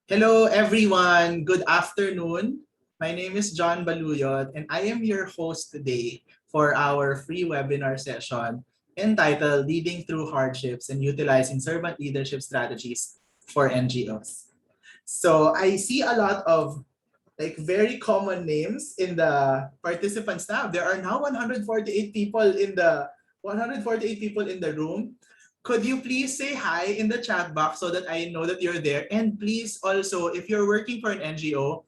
Hello everyone, good afternoon. My name is John Baluyot and I am your host today for our free webinar session entitled Leading Through Hardships and Utilizing Servant Leadership Strategies for NGOs. So I see a lot of very common names in the participants tab. There are now 148 people in the room. Could you please say hi in the chat box so that I know that you're there? And please also, if you're working for an NGO,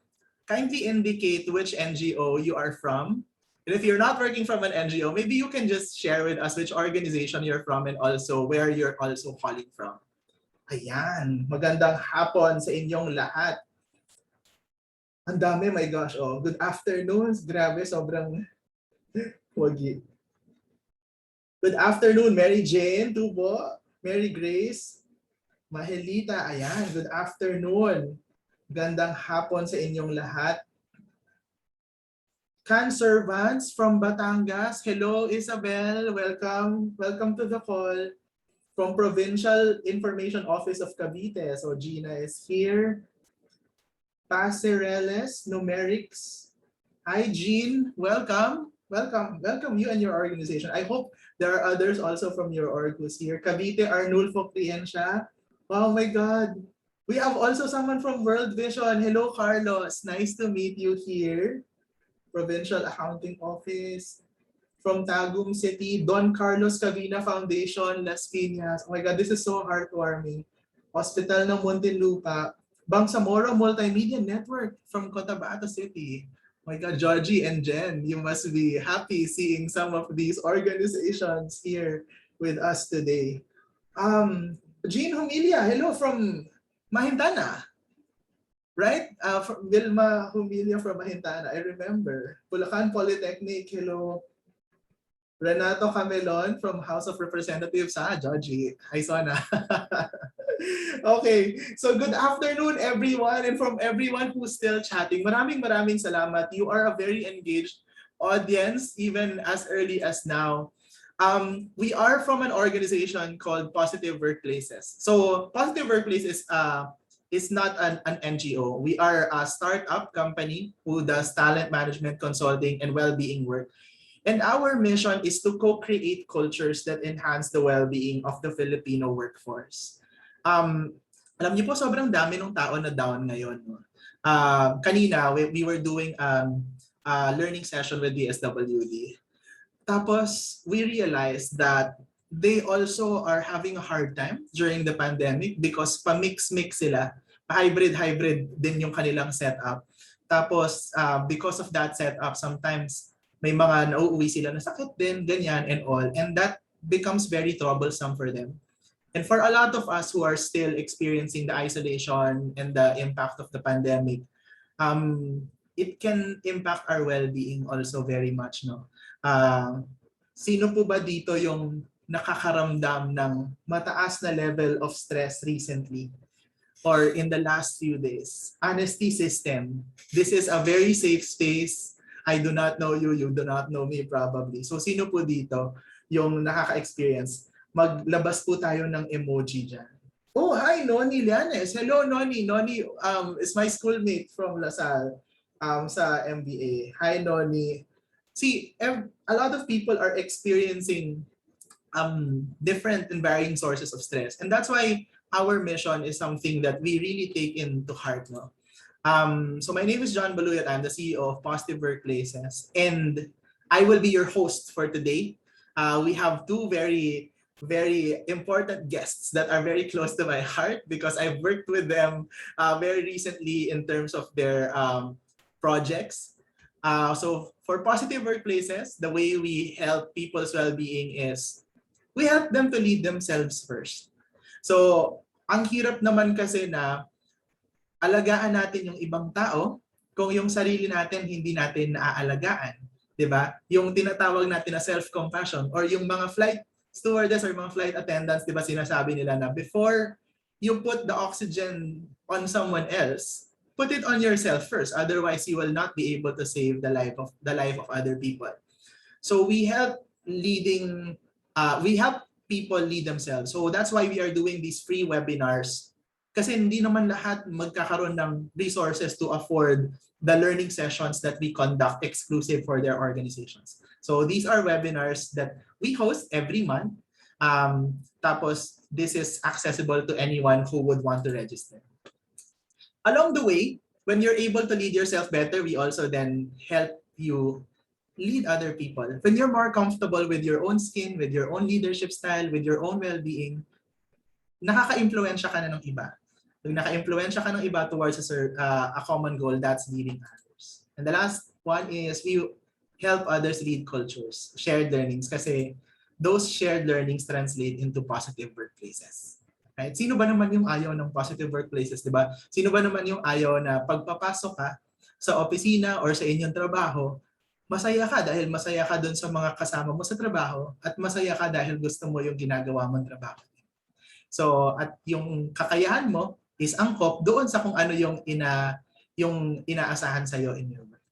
kindly indicate which NGO you are from. And if you're not working from an NGO, maybe you can just share with us which organization you're from and also where you're also calling from. Ayan, magandang hapon sa inyong lahat. Ang dami, my gosh. Oh, good afternoon. Grabe, sobrang wagi. Good afternoon, Mary Jane, Tubo, Mary Grace, Mahelita. Ayan, good afternoon. Gandang hapon sa inyong lahat. Can servants from Batangas. Hello, Isabel. Welcome. Welcome to the call. From Provincial Information Office of Cavite. So Gina is here. Pasereles, Numerics. Hi, Jean. Welcome. Welcome you and your organization. I hope there are others also from your org who's here. Cavite Arnulfo Cliencia. Oh my God. We have also someone from World Vision. Hello, Carlos. Nice to meet you here. Provincial Accounting Office. From Tagum City, Don Carlos Cavina Foundation, Las Piñas. Oh my God, this is so heartwarming. Hospital ng Muntinlupa. Bangsamoro Multimedia Network from Cotabato City. Oh my God, Georgie and Jen, you must be happy seeing some of these organizations here with us today. Jean Humilia, hello from Mahintana. Right? From Vilma Humilia from Mahintana, I remember. Bulacan Polytechnic, hello. Renato Camelon from House of Representatives. Georgie. Hi, Sona. Okay. So good afternoon, everyone. And from everyone who's still chatting, maraming salamat. You are a very engaged audience, even as early as now. We are from an organization called Positive Workplaces. So Positive Workplaces is not an NGO. We are a startup company who does talent management consulting and well-being work. And our mission is to co-create cultures that enhance the well-being of the Filipino workforce. Alam niyo po, sobrang dami ng tao na down ngayon. No? Kanina, we were doing a learning session with the SWD. Tapos, we realized that they also are having a hard time during the pandemic because pa-mix-mix sila. Hybrid din yung kanilang setup. Tapos, because of that setup, sometimes may mga nauuwi sila na sakit din, ganyan and all. And that becomes very troublesome for them. And for a lot of us who are still experiencing the isolation and the impact of the pandemic, it can impact our well-being also very much. No? Sino po ba dito yung nakakaramdam ng mataas na level of stress recently? Or in the last few days? Honesty system. This is a very safe space. I do not know you, you do not know me probably. So sino po dito yung nakaka-experience? Maglabas po tayo ng emoji dyan. Oh, hi, Noni Llanes. Hello, Noni. Noni is my schoolmate from LaSalle sa MBA. Hi, Noni. See, a lot of people are experiencing different and varying sources of stress. And that's why our mission is something that we really take into heart. No? So my name is John Baluyot. I'm the CEO of Positive Workplaces, and I will be your host for today. We have two very important guests that are very close to my heart because I've worked with them very recently in terms of their projects. So for Positive Workplaces, the way we help people's well-being is we help them to lead themselves first. So ang hirap naman kasi na alagaan natin yung ibang tao kung yung sarili natin hindi natin naaalagaan, 'di ba? Yung tinatawag natin na self-compassion or yung mga flight stewardess or mga flight attendants, 'di ba, sinasabi nila na before you put the oxygen on someone else, put it on yourself first, otherwise you will not be able to save the life of other people. So we help people lead themselves. So that's why we are doing these free webinars Kasi hindi naman lahat magkakaroon ng resources to afford the learning sessions that we conduct exclusive for their organizations. So these are webinars that we host every month. Tapos this is accessible to anyone who would want to register. Along the way, when you're able to lead yourself better, we also then help you lead other people. When you're more comfortable with your own skin, with your own leadership style, with your own well-being, nakaka-impluwensya ka na ng iba. Pag naka-impluwensya ka ng iba towards a common goal, that's leading others. And the last one is we help others lead cultures, shared learnings, kasi those shared learnings translate into positive workplaces. Right? Sino ba naman yung ayaw ng positive workplaces, di ba? Sino ba naman yung ayaw na pagpapasok ka sa opisina or sa inyong trabaho, masaya ka dahil masaya ka doon sa mga kasama mo sa trabaho at masaya ka dahil gusto mo yung ginagawa mong trabaho. So, at yung kakayahan mo is angkop doon sa kung ano yung inaasahan sa iyo in your work.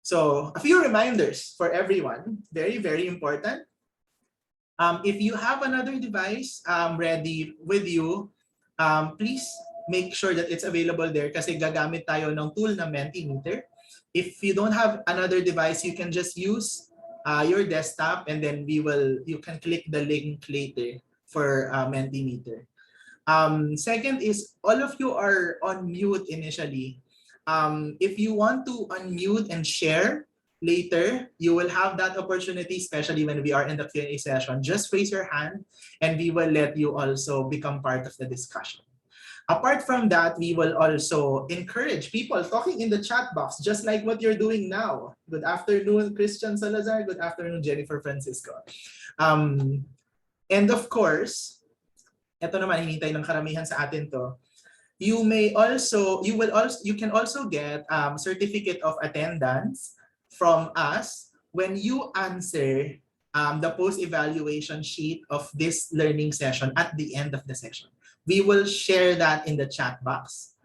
So, a few reminders for everyone, very, very important. If you have another device ready with you, please make sure that it's available there kasi gagamit tayo ng tool na Mentimeter. If you don't have another device, you can just use your desktop and then you can click the link later for Mentimeter. Second is all of you are on mute initially. If you want to unmute and share later, you will have that opportunity, especially when we are in the Q&A session. Just raise your hand and we will let you also become part of the discussion. Apart from that, we will also encourage people talking in the chat box, just like what you're doing now. Good afternoon, Christian Salazar. Good afternoon, Jennifer Francisco. And of course, ito naman, hinintay ng karamihan sa atin to. You can also get certificate of attendance from us when you answer the post-evaluation sheet of this learning session at the end of the session. We will share that in the chat box.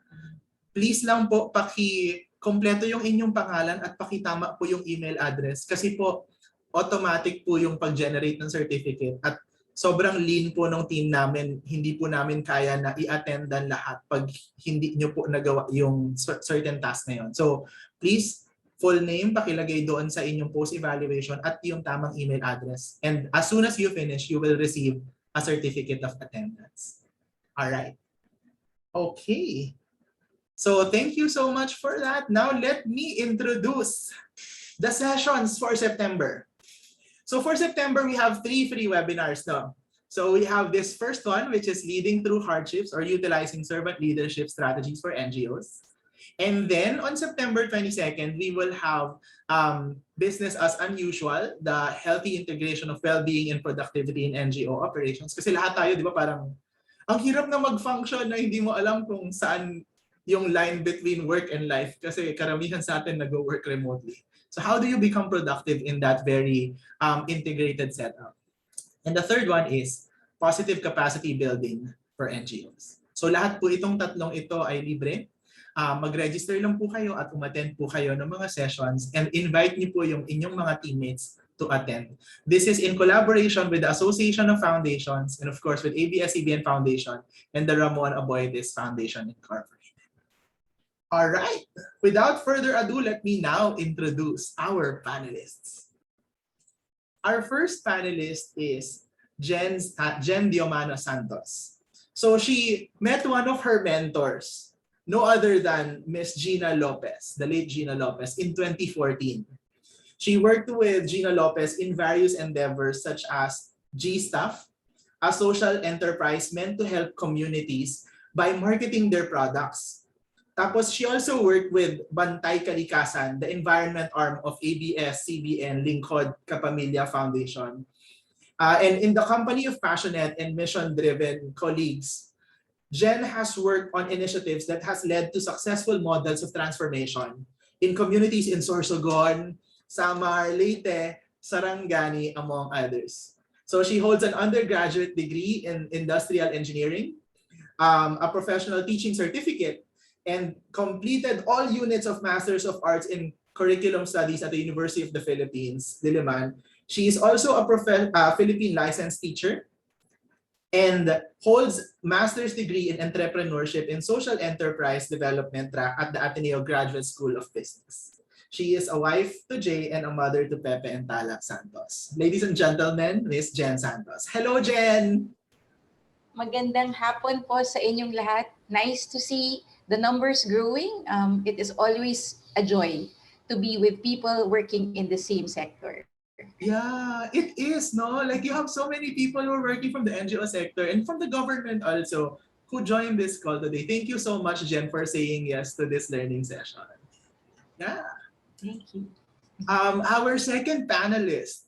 Please lang po kompleto yung inyong pangalan at pakitama po yung email address kasi po automatic po yung pag-generate ng certificate at sobrang lean po ng team namin, hindi po namin kaya na i-attendan lahat pag hindi nyo po nagawa yung certain task na yun. So please, full name, pakilagay doon sa inyong post-evaluation at yung tamang email address. And as soon as you finish, you will receive a certificate of attendance. All right. Okay. So thank you so much for that. Now let me introduce the sessions for September. So for September, we have 3 free webinars now. So we have this first one, which is Leading Through Hardships or Utilizing Servant Leadership Strategies for NGOs. And then on September 22nd, we will have Business as Unusual, the healthy integration of well-being and productivity in NGO operations. Kasi lahat tayo, di ba, parang ang hirap na mag-function na hindi mo alam kung saan yung line between work and life kasi karamihan sa atin nag-work remotely. So how do you become productive in that very integrated setup? And the third one is positive capacity building for NGOs. So lahat po itong tatlong ito ay libre. Mag-register lang po kayo at umattend po kayo ng mga sessions and invite niyo po yung inyong mga teammates to attend. This is in collaboration with the Association of Foundations and of course with ABS-CBN Foundation and the Ramon Aboides Foundation Incorporated. All right, without further ado, let me now introduce our panelists. Our first panelist is Jen Diomano Santos. So she met one of her mentors, no other than Miss Gina Lopez, the late Gina Lopez, in 2014. She worked with Gina Lopez in various endeavors such as G-Stuff, a social enterprise meant to help communities by marketing their products. Tapos she also worked with Bantay Kalikasan, the environment arm of ABS-CBN Lingkod Kapamilya Foundation. And in the company of passionate and mission-driven colleagues, Jen has worked on initiatives that has led to successful models of transformation in communities in Sorsogon, Samar, Leyte, Sarangani, among others. So she holds an undergraduate degree in industrial engineering, a professional teaching certificate, and completed all units of Masters of Arts in Curriculum Studies at the University of the Philippines, Diliman. She is also a Philippine licensed teacher and holds master's degree in entrepreneurship in social enterprise development track at the Ateneo Graduate School of Business. She is a wife to Jay and a mother to Pepe and Tala Santos. Ladies and gentlemen, Miss Jen Santos. Hello, Jen! Magandang hapon po sa inyong lahat. Nice to see the numbers growing. It is always a joy to be with people working in the same sector. Yeah, it is, no? Like you have so many people who are working from the NGO sector and from the government also who joined this call today. Thank you so much, Jen, for saying yes to this learning session. Yeah. Thank you. Our second panelist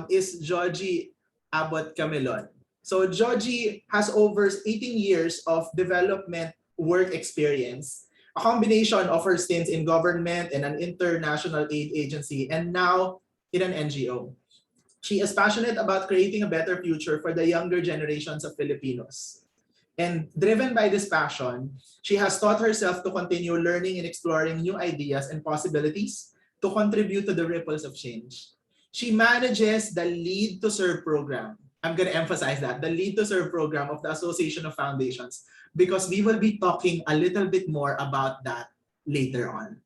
is Joji Abot-Camelon. So Georgie has over 18 years of development work experience, a combination of her stints in government and an international aid agency, and now in an NGO. She is passionate about creating a better future for the younger generations of Filipinos. And driven by this passion, she has taught herself to continue learning and exploring new ideas and possibilities to contribute to the ripples of change. She manages the Lead to Serve program. I'm going to emphasize that, the Lead to Serve program of the Association of Foundations, because we will be talking a little bit more about that later on.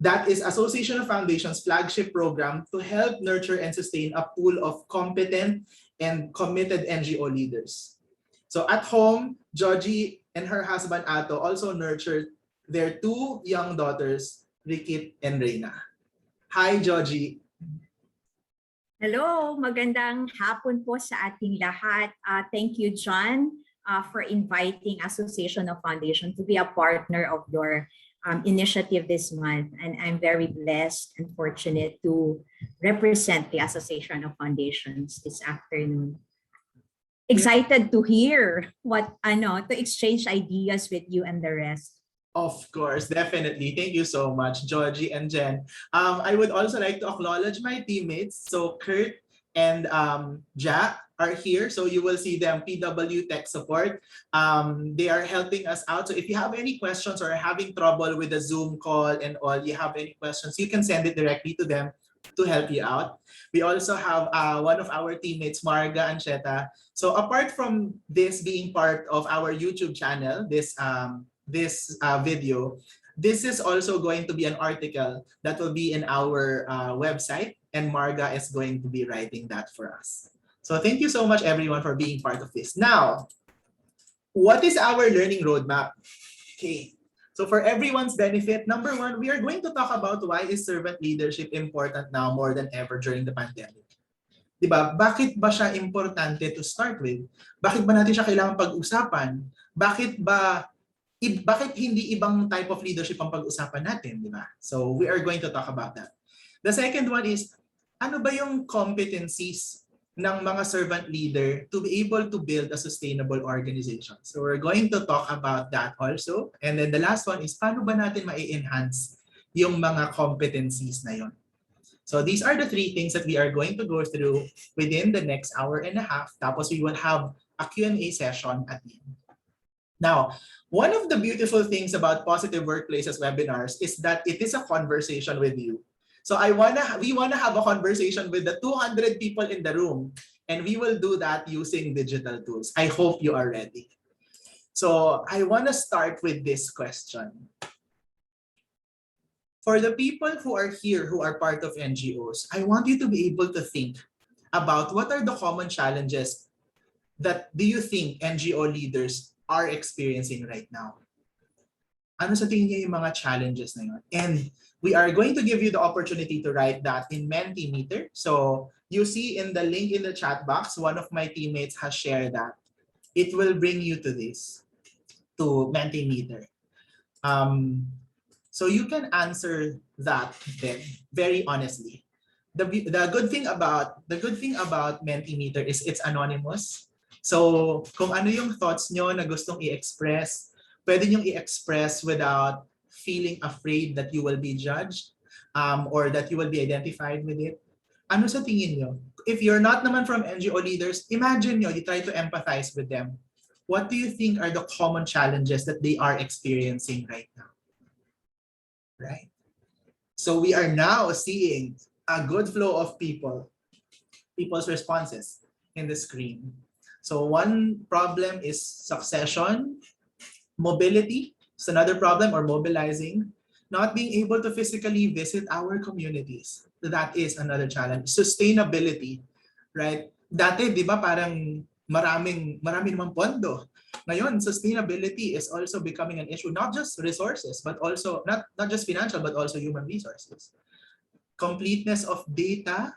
That is Association of Foundations flagship program to help nurture and sustain a pool of competent and committed NGO leaders. So at home, Joji and her husband Ato also nurtured their two young daughters, Rikit and Reina. Hi, Joji. Hello, magandang hapon po sa ating lahat. Thank you, John, for inviting Association of Foundation to be a partner of your initiative this month. And I'm very blessed and fortunate to represent the Association of Foundations this afternoon. Excited to hear to exchange ideas with you and the rest. Of course, definitely. Thank you so much, Georgie and Jen. I would also like to acknowledge my teammates. So Kurt and Jack are here. So you will see them, PW Tech Support. They are helping us out. So if you have any questions or having trouble with the Zoom call and all, you have any questions, you can send it directly to them to help you out. We also have one of our teammates, Marga and Sheta. So apart from this being part of our YouTube channel, this video, this is also going to be an article that will be in our website, and Marga is going to be writing that for us. So thank you so much, everyone, for being part of this. Now, what is our learning roadmap? Okay. So for everyone's benefit, number one, we are going to talk about why is servant leadership important now more than ever during the pandemic. Diba? Bakit ba siya importante to start with? Bakit ba natin siya kailangan pag-usapan? Bakit hindi ibang type of leadership ang pag-usapan natin, di ba? So we are going to talk about that. The second one is, ano ba yung competencies ng mga servant leader to be able to build a sustainable organization? So we're going to talk about that also. And then the last one is, paano ba natin ma-enhance yung mga competencies na yon? So these are the three things that we are going to go through within the next hour and a half. Tapos we will have a Q&A session at the end. Now, one of the beautiful things about Positive Workplaces webinars is that it is a conversation with you. So we wanna have a conversation with the 200 people in the room, and we will do that using digital tools. I hope you are ready. So I wanna start with this question. For the people who are here who are part of NGOs, I want you to be able to think about what are the common challenges that do you think NGO leaders are experiencing right now? Ano sa tingin niyo yung mga challenges na yun? And we are going to give you the opportunity to write that in Mentimeter. So you see in the link in the chat box, one of my teammates has shared that. It will bring you to this, to Mentimeter. So you can answer that then very honestly. The good thing about Mentimeter is it's anonymous. So kung ano yung thoughts nyo na gustong i-express, pwede nyo i-express without feeling afraid that you will be judged or that you will be identified with it. Ano sa tingin nyo? If you're not naman from NGO leaders, imagine nyo, you try to empathize with them. What do you think are the common challenges that they are experiencing right now? Right? So we are now seeing a good flow of people's responses in the screen. So one problem is succession, mobility is another problem, or mobilizing, not being able to physically visit our communities. That is another challenge. Sustainability, right? Dati, di ba, parang marami namang pondo. Ngayon, sustainability is also becoming an issue, not just resources, but also, not just financial, but also human resources. Completeness of data,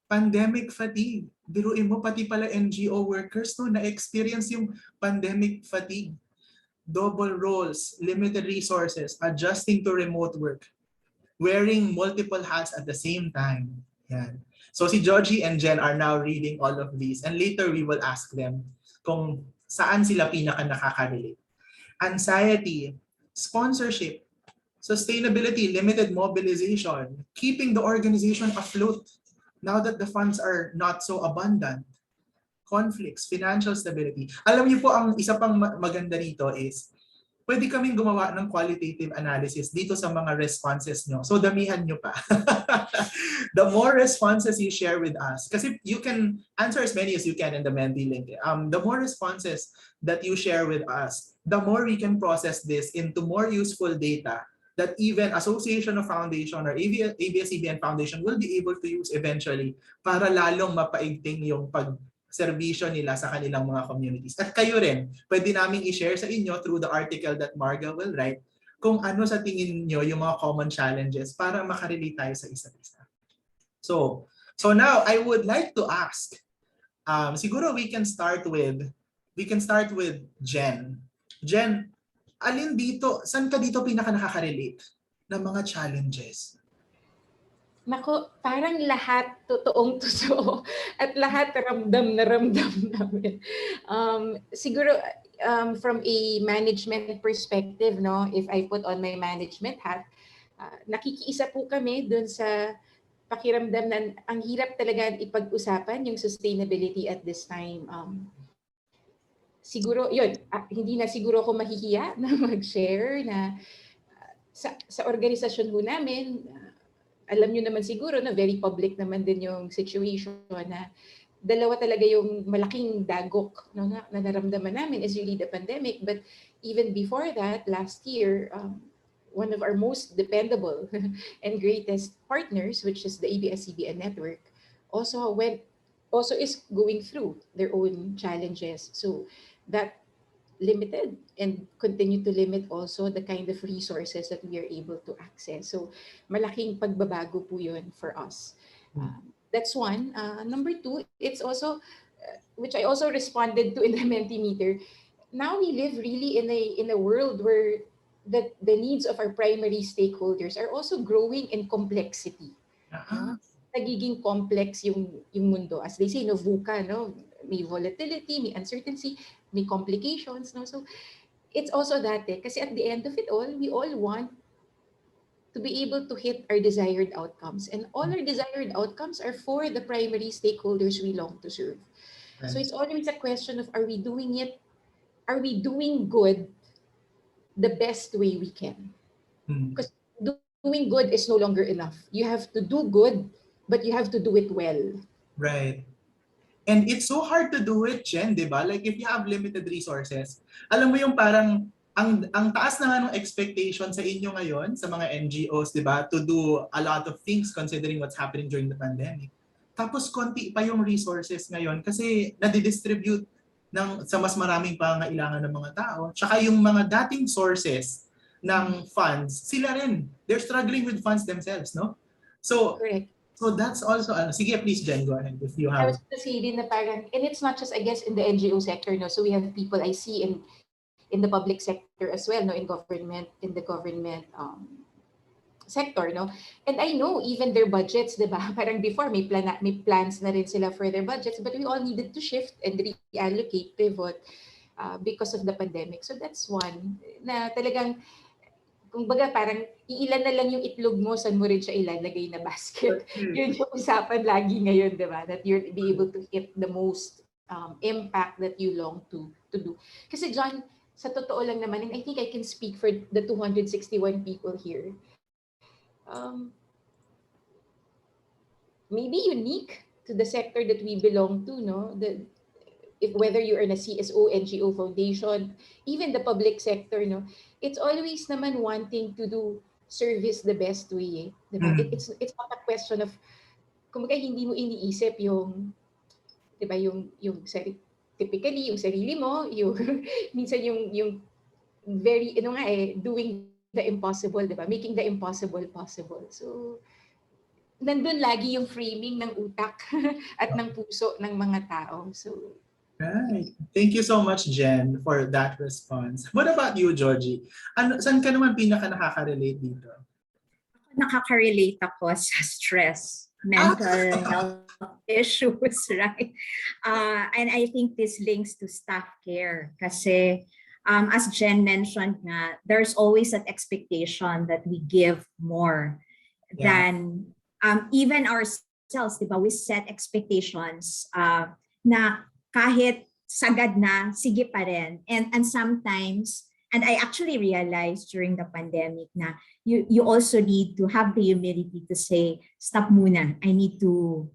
pandemic fatigue. Biruin mo, pati pala NGO workers no, na-experience yung pandemic fatigue. Double roles, limited resources, adjusting to remote work, wearing multiple hats at the same time. Yan. So si Georgie and Jen are now reading all of these, and later we will ask them kung saan sila pinaka nakaka-relate. Anxiety, sponsorship, sustainability, limited mobilization, keeping the organization afloat now that the funds are not so abundant. Conflicts, financial stability. Alam niyo po, ang isa pang maganda rito is pwede kaming gumawa ng qualitative analysis dito sa mga responses nyo. So damihan nyo pa. The more responses you share with us, kasi you can answer as many as you can in the Mendy link. The more responses that you share with us, the more we can process this into more useful data that even Association of Foundation or ABS-CBN Foundation will be able to use eventually para lalong mapaigting yung serbisyo nila sa kanilang mga communities. At kayo rin, pwede namin i-share sa inyo through the article that Marga will write kung ano sa tingin nyo yung mga common challenges para makarelate tayo sa isa't isa. So now I would like to ask, siguro we can start with Jen. Jen, alin dito, saan ka dito pinaka nakaka-relate ng mga challenges? Nako, parang lahat totoong totoo at lahat ramdam na ramdam namin. Siguro from a management perspective, no, if I put on my management hat, nakikiisa po kami dun sa pakiramdam na ang hirap talaga ipag-usapan yung sustainability at this time. Siguro, yun, hindi na siguro ako mahihiya na mag-share na sa organisasyon ho namin, alam nyo naman siguro na very public naman din yung situation na dalawa talaga yung malaking dagok no, na naramdaman namin is really the pandemic. But even before that, last year, one of our most dependable and greatest partners, which is the ABS-CBN network, also is going through their own challenges. So that limited and continue to limit also the kind of resources that we are able to access. So malaking pagbabago po yun for us. That's one. Number two, it's also, which I also responded to in the Mentimeter, now we live really in a world where the needs of our primary stakeholders are also growing in complexity. Nagiging complex yung mundo. As they say, no, VUCA, no? May volatility, may uncertainty, may complications. No? So it's also that kasi at the end of it all, we all want to be able to hit our desired outcomes. And all our desired outcomes are for the primary stakeholders we long to serve. Right. So it's always a question of, are we doing it? Are we doing good the best way we can? Because doing good is no longer enough. You have to do good, but you have to do it well. Right. And it's so hard to do it, Jen, di ba? Like if you have limited resources, alam mo yung parang ang taas na nga ng expectation sa inyo ngayon, sa mga NGOs, di ba? To do a lot of things considering what's happening during the pandemic. Tapos konti pa yung resources ngayon kasi nadidistribute sa mas maraming pangangailangan ng mga tao. Tsaka yung mga dating sources ng funds, sila rin. They're struggling with funds themselves, no? So, correct. So that's also, sige, please, Jen, go ahead if you have. I was going to say din na parang, and it's not just, I guess, in the NGO sector, no? So we have people I see in the public sector as well, no? In the government sector, no? And I know even their budgets, di ba? Parang before, may plans na rin sila for their budgets, but we all needed to shift and reallocate, pivot because of the pandemic. So that's one na talagang, kumbaga parang iilan na lang yung itlog mo, saan mo rin siya ilalagay na basket. Yun yung usapan lagi ngayon, di ba? That you'll be able to hit the most impact that you long to do. Kasi John, sa totoo lang naman, and I think I can speak for the 261 people here, maybe unique to the sector that we belong to, no? whether you're in a CSO, NGO, foundation, even the public sector, no, it's always naman wanting to do service the best way, diba? It's not a question of, kumbaga hindi mo iniisip yung, diba, typically yung sarili mo, yung minsan yung very doing the impossible, diba? Making the impossible possible. So nandun lagi yung framing ng utak at ng puso ng mga tao. So Right. Thank you so much, Jen, for that response. What about you, Georgie? Saan ka naman pinaka nakaka-relate dito? Nakaka-relate ako sa stress, mental health issues, right? And I think this links to staff care kasi as Jen mentioned na, there's always an expectation that we give more than even ourselves, diba? We set expectations na kahit sagad na, sige pa rin. And sometimes, and I actually realized during the pandemic na you also need to have the humility to say, stop muna. I need to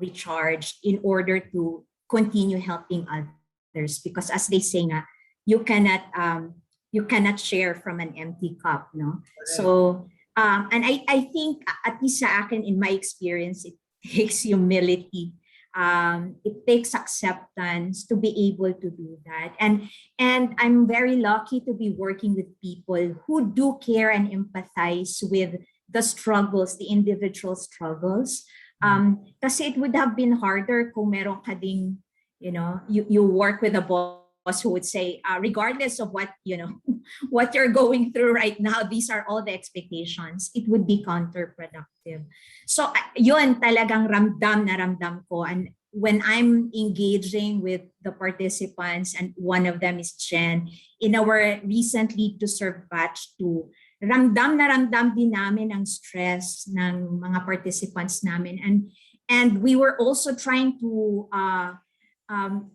recharge in order to continue helping others. Because as they say nga, you cannot share from an empty cup, no? Right. So, and I think, at least sa akin, in my experience, it takes humility. It takes acceptance to be able to do that. And I'm very lucky to be working with people who do care and empathize with the struggles, the individual struggles. Kasi it would have been harder kung meron ka ding, you work with a boss who would say, regardless of what, what you're going through right now, these are all the expectations. It would be counterproductive. So yun talagang ramdam ko. And when I'm engaging with the participants, and one of them is Jen, in our recent Lead to Serve batch 2, ramdam din namin ang stress ng mga participants namin. And we were also trying to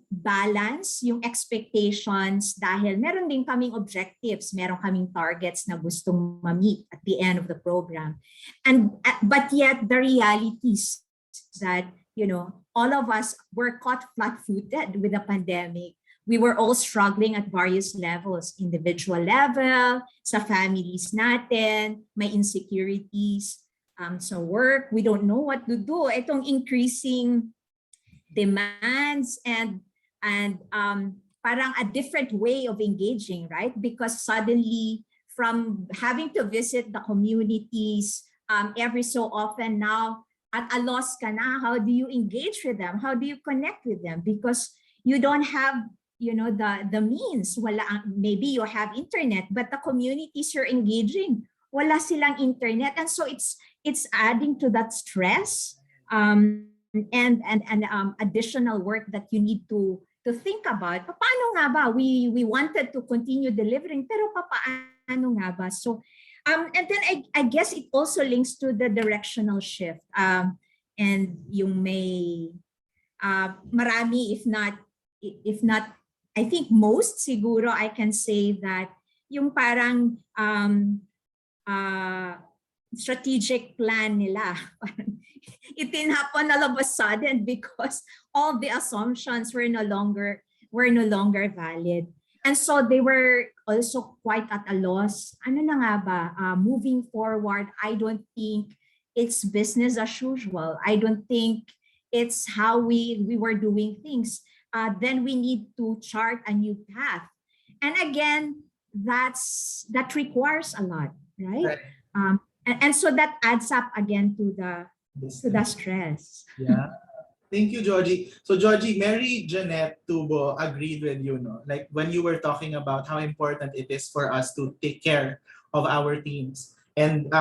balance yung expectations dahil meron din kaming objectives, meron kaming targets na gustong ma-meet at the end of the program. But yet the realities that, all of us were caught flat-footed with the pandemic. We were all struggling at various levels, individual level, sa families natin, may insecurities, sa work, we don't know what to do. Itong increasing demands and parang a different way of engaging, right? Because suddenly, from having to visit the communities every so often now, at a loss ka na, how do you engage with them? How do you connect with them? Because you don't have, the means. Wala, maybe you have internet, but the communities you're engaging, wala silang internet, and so it's adding to that stress. And additional work that you need to think about. Paano nga ba? We wanted to continue delivering, pero paano nga ba? So, and then I guess it also links to the directional shift. And yung may marami, if not, I think most siguro I can say that yung parang strategic plan nila. It didn't happen all of a sudden because all the assumptions were no longer valid. And so they were also quite at a loss. Ano na nga ba? Moving forward, I don't think it's business as usual. I don't think it's how we were doing things. Then we need to chart a new path. And again, that requires a lot, right? And so that adds up again to the stress. Yeah. Thank you, Georgie. So, Georgie, Mary Jeanette Tubo agreed with you, no? Like when you were talking about how important it is for us to take care of our teams. And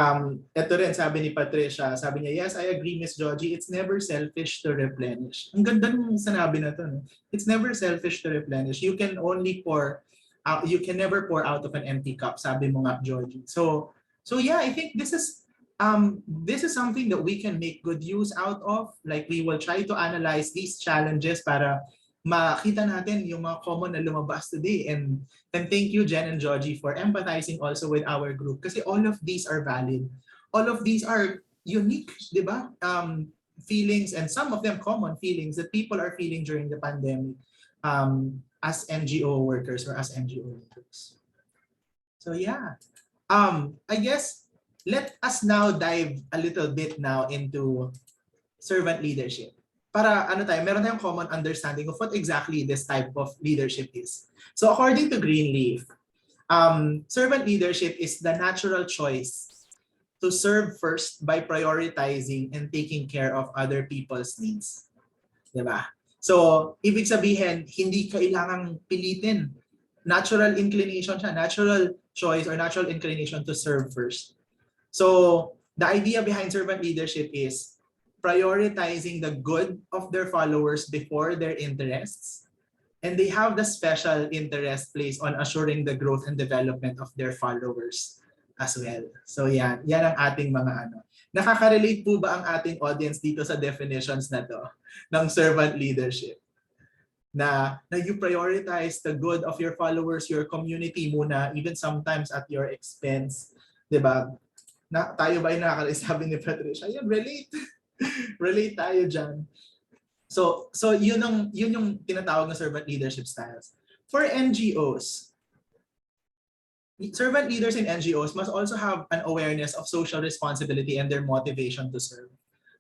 ito rin, sabi ni Patricia, sabi niya, yes, I agree, Miss Georgie, it's never selfish to replenish. Ang ganda ng sinabi na to, no? It's never selfish to replenish. You can only pour out, you can never pour out of an empty cup, sabi mo nga, Georgie. So yeah, I think this is something that we can make good use out of. Like we will try to analyze these challenges para makita natin yung mga common na lumabas today. And thank you, Jen and Georgie, for empathizing also with our group. Kasi all of these are valid. All of these are unique, di ba? feelings, and some of them common feelings that people are feeling during the pandemic as NGO workers or as NGO leaders. So yeah, I guess let us now dive a little bit now into servant leadership. Para meron tayong common understanding of what exactly this type of leadership is. So according to Greenleaf, servant leadership is the natural choice to serve first by prioritizing and taking care of other people's needs. Diba? So, ibig sabihin, hindi kailangang pilitin. Natural inclination siya, natural choice or natural inclination to serve first. So, the idea behind servant leadership is prioritizing the good of their followers before their interests. And they have the special interest placed on assuring the growth and development of their followers as well. So yan ang ating mga ano. Nakaka-relate po ba ang ating audience dito sa definitions na to ng servant leadership? Na you prioritize the good of your followers, your community muna, even sometimes at your expense. Diba? Tayo ba yung nakaka-sabi ni Patricia? Yan, relate. Relate tayo dyan. So yun yung tinatawag na servant leadership styles. For NGOs, servant leaders in NGOs must also have an awareness of social responsibility and their motivation to serve.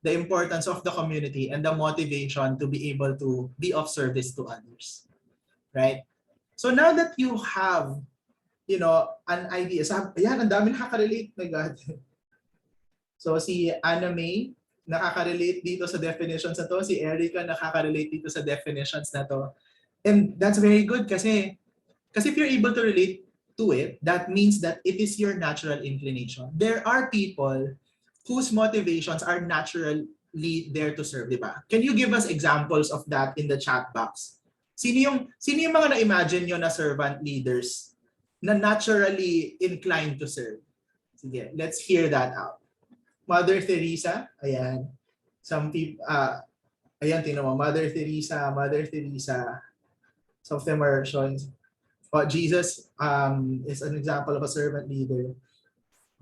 The importance of the community and the motivation to be able to be of service to others. Right? So now that you have, an idea, yan, ang dami nakaka-relate na God. So si Anna May, nakaka-relate dito sa definitions na to. Si Erica, nakaka-relate dito sa definitions na to. And that's very good kasi if you're able to relate to it, that means that it is your natural inclination. There are people whose motivations are naturally there to serve, di ba? Can you give us examples of that in the chat box? Sino yung mga na-imagine nyo na servant leaders na naturally inclined to serve? Sige, let's hear that out. Mother Teresa, ayan. Some people, ayan, tingnan mo, Mother Teresa. Some of them are showing. Jesus is an example of a servant leader.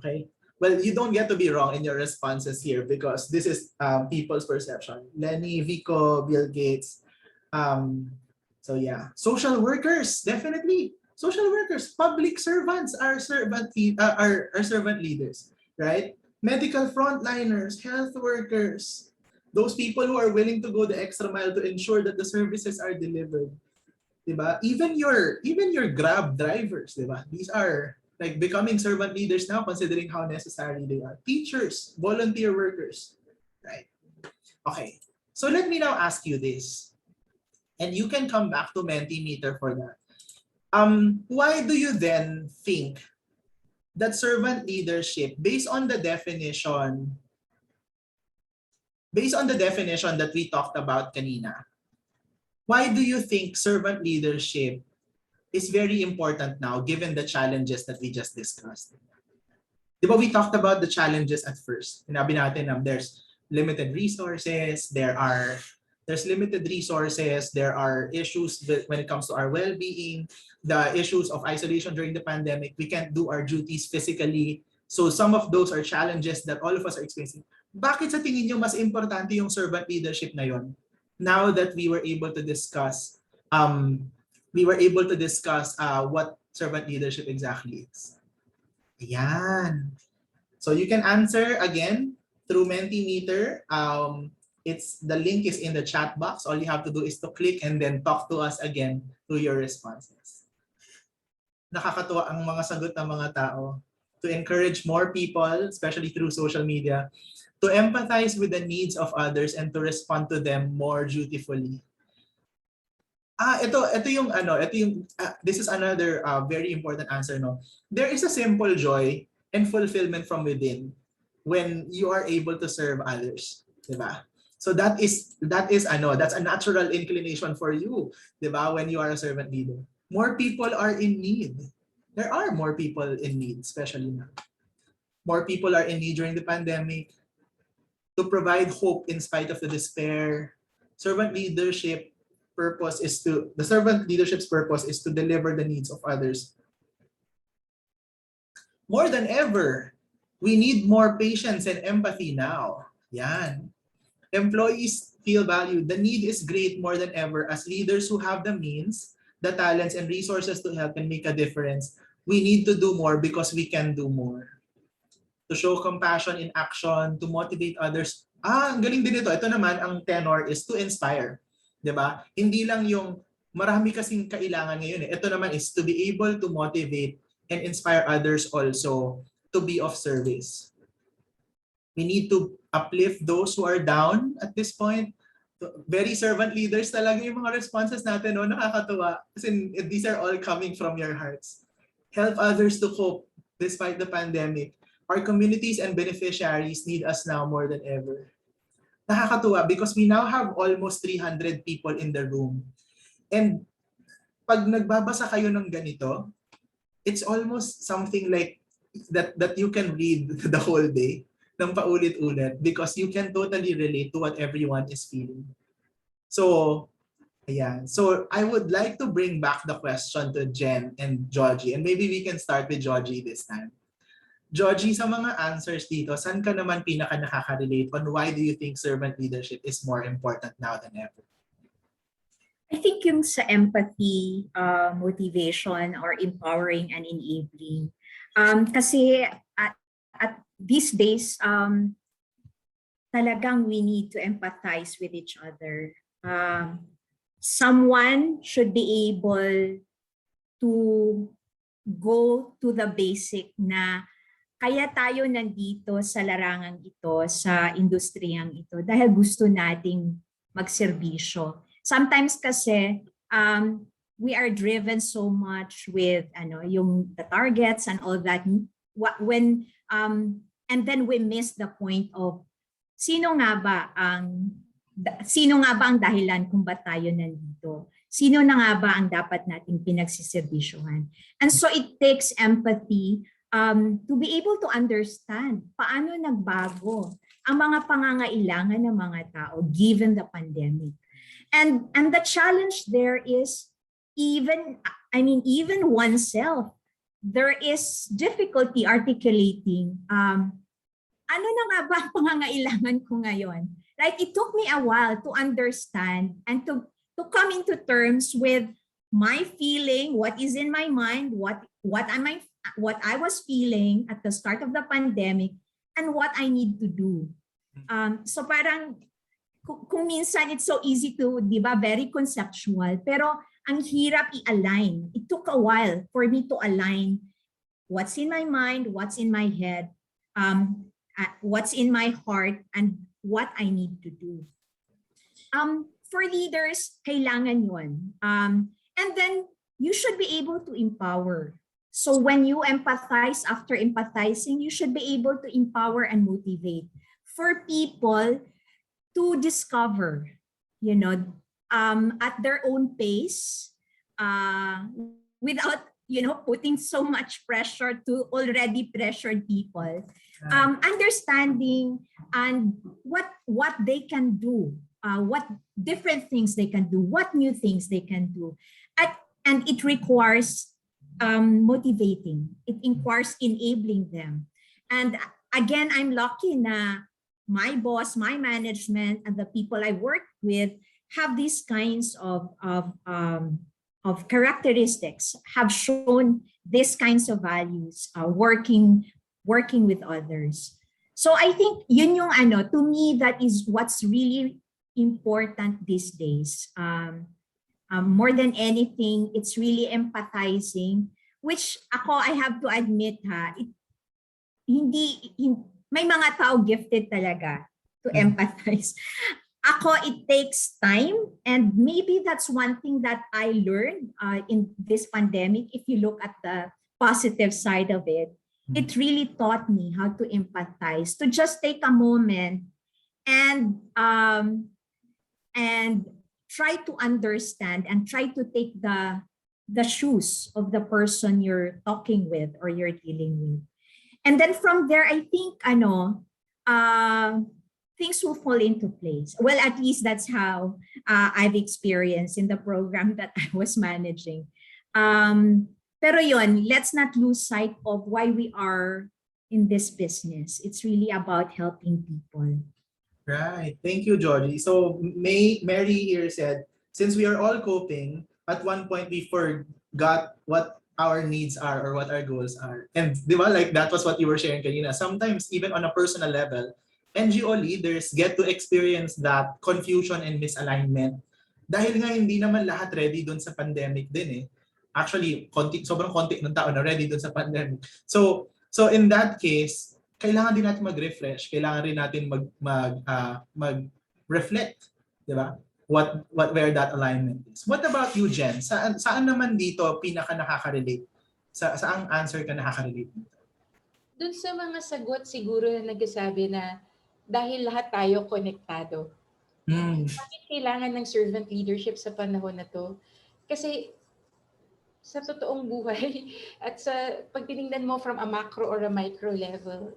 Okay. Well, you don't get to be wrong in your responses here because this is people's perception. Lenny, Vico, Bill Gates. So yeah, social workers, definitely. Social workers, public servants are servant leaders, right? Medical frontliners, health workers, those people who are willing to go the extra mile to ensure that the services are delivered. Diba? Even your Grab drivers, diba? These are like becoming servant leaders now considering how necessary they are. Teachers, volunteer workers, right? Okay. So let me now ask you this. And you can come back to Mentimeter for that. Why do you then think that servant leadership, based on the definition that we talked about kanina, why do you think servant leadership is very important now given the challenges that we just discussed? Diba we talked about the challenges at first. Sinabi natin there's limited resources, there's limited resources, there are issues when it comes to our well-being, the issues of isolation during the pandemic, we can't do our duties physically. So some of those are challenges that all of us are experiencing. Bakit sa tingin nyo mas importante yung servant leadership na yon? Now that we were able to discuss what servant leadership exactly is. Ayan. So you can answer again through Mentimeter. The link is in the chat box. All you have to do is to click and then talk to us again through your responses. Nakakatuwa ang mga sagot ng mga tao to encourage more people, especially through social media, to empathize with the needs of others and to respond to them more dutifully. This is another very important answer, no. There is a simple joy and fulfillment from within when you are able to serve others, diba? So that's a natural inclination for you, diba? When you are a servant leader. More people are in need. There are more people in need, especially now. More people are in need during the pandemic. To provide hope in spite of the despair. The servant leadership's purpose is to deliver the needs of others. More than ever, we need more patience and empathy now. Yan. Employees feel valued. The need is great more than ever. As leaders who have the means, the talents, and resources to help and make a difference, we need to do more because we can do more. To show compassion in action, to motivate others. Ang galing din ito. Ito naman, ang tenor is to inspire. 'Di ba? Hindi lang yung marami kasing kailangan ngayon. Ito naman is to be able to motivate and inspire others also to be of service. We need to uplift those who are down at this point. Very servant leaders talaga yung mga responses natin, no? Nakakatuwa. Kasi these are all coming from your hearts. Help others to cope despite the pandemic. Our communities and beneficiaries need us now more than ever. Nakakatuwa because we now have almost 300 people in the room. And pag nagbabasa kayo ng ganito, it's almost something like that you can read the whole day ng paulit-ulit because you can totally relate to what everyone is feeling. So, ayan. So, I would like to bring back the question to Jen and Georgie, and maybe we can start with Georgie this time. Georgie, sa mga answers dito, saan ka naman pinaka nakaka-relate on why do you think servant leadership is more important now than ever? I think yung sa empathy, motivation, or empowering and enabling. Kasi at these days, talagang we need to empathize with each other. Someone should be able to go to the basic na kaya tayo nandito sa larangang ito, sa industriyang ito, dahil gusto nating magserbisyo. Sometimes kasi, we are driven so much with yung the targets and all that, and then we miss the point of sino nga ba ang dahilan kung ba't tayo nandito? Sino na nga ba ang dapat nating pinagsiservisyohan? And so it takes empathy to be able to understand paano nagbago ang mga pangangailangan ng mga tao given the pandemic. And the challenge there is even oneself, there is difficulty articulating ano na nga ba ang pangangailangan ko ngayon? Like, it took me a while to understand and to come into terms with my feeling, what is in my mind, what I was feeling at the start of the pandemic, and what I need to do. So parang kung minsan it's so easy to, di ba, very conceptual, pero ang hirap i-align. It took a while for me to align what's in my mind, what's in my head, what's in my heart, and what I need to do. For leaders, kailangan yun. And then you should be able to empower. So when you empathize, after empathizing, you should be able to empower and motivate for people to discover, at their own pace, without, putting so much pressure to already pressured people. Understanding and what they can do, what different things they can do, what new things they can do. And it requires motivating. It requires enabling them. And again, I'm lucky na my boss, my management, and the people I work with have these kinds of characteristics, have shown these kinds of values, working with others. So I think yun yung to me, that is what's really important these days. More than anything, it's really empathizing, which I have to admit may mga tao gifted talaga to empathize. It takes time, and maybe that's one thing that I learned in this pandemic. If you look at the positive side of it, it really taught me how to empathize, to just take a moment and try to understand and try to take the shoes of the person you're talking with or you're dealing with. And then from there, I think things will fall into place. Well, at least that's how I've experienced in the program that I was managing. Pero yun, let's not lose sight of why we are in this business. It's really about helping people. Right. Thank you, Georgie. So Mary here said, since we are all coping, at one point we forgot what our needs are or what our goals are. And di ba, like that was what you were sharing kanina. Sometimes even on a personal level, NGO leaders get to experience that confusion and misalignment. Dahil nga hindi naman lahat ready doon sa pandemic din eh. Actually, sobrang konti ng tao na ready doon sa pandemic. So in that case, kailangan din natin mag-refresh, kailangan rin natin mag-reflect, di ba? Where that alignment is. What about you, Jen? Saan naman dito pinaka nakaka-relate? Saang answer ka nakaka-relate dito? Doon sa mga sagot siguro na nagsasabi na dahil lahat tayo konektado. Bakit kailangan ng servant leadership sa panahon na to? Kasi sa totoong buhay at sa pag tiningnan mo from a macro or a micro level,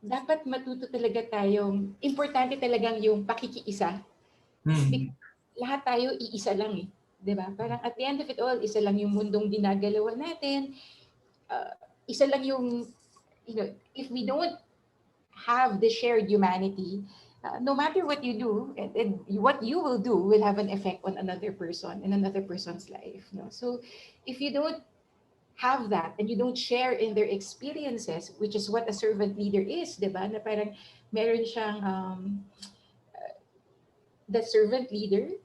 dapat matuto talaga tayong, importante talagang yung pakikiisa. Because lahat tayo iisa lang eh. 'Di ba? Parang at the end of it all, isa lang yung mundong ginagalawan natin. Isa lang yung, if we don't have the shared humanity, no matter what you do, and what you will do will have an effect on another person and another person's life. No? So if you don't have that and you don't share in their experiences, which is what a servant leader is, di ba? Na parang meron siyang, the servant leader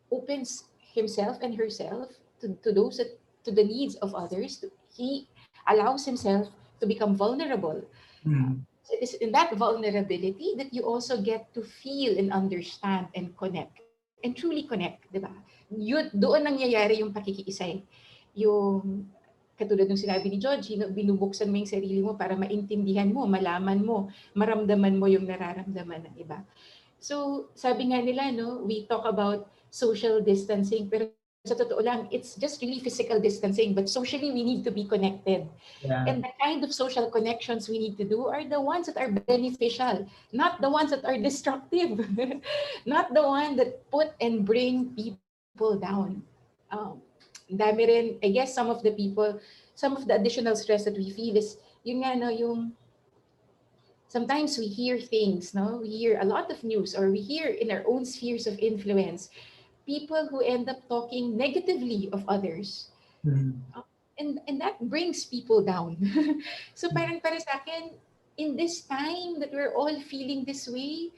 opens himself and herself to those to the needs of others. He allows himself to become vulnerable. So it is in that vulnerability that you also get to feel and understand and connect and truly connect, di ba? Doon nangyayari yung pakikiisa eh. Yung katulad ng sinabi ni Georgie, binubuksan mo yung sarili mo para maintindihan mo, malaman mo, maramdaman mo yung nararamdaman ng iba. So, sabi nga nila, no, we talk about social distancing, pero sa totoo lang, it's just really physical distancing, but socially we need to be connected. Yeah. And the kind of social connections we need to do are the ones that are beneficial, not the ones that are destructive, not the one that put and bring people down. Dami rin, I guess some of the additional stress that we feel is, yung nga, no, yung sometimes we hear things, no? We hear a lot of news, or we hear in our own spheres of influence, people who end up talking negatively of others. And that brings people down. So parang para sa akin, in this time that we're all feeling this way,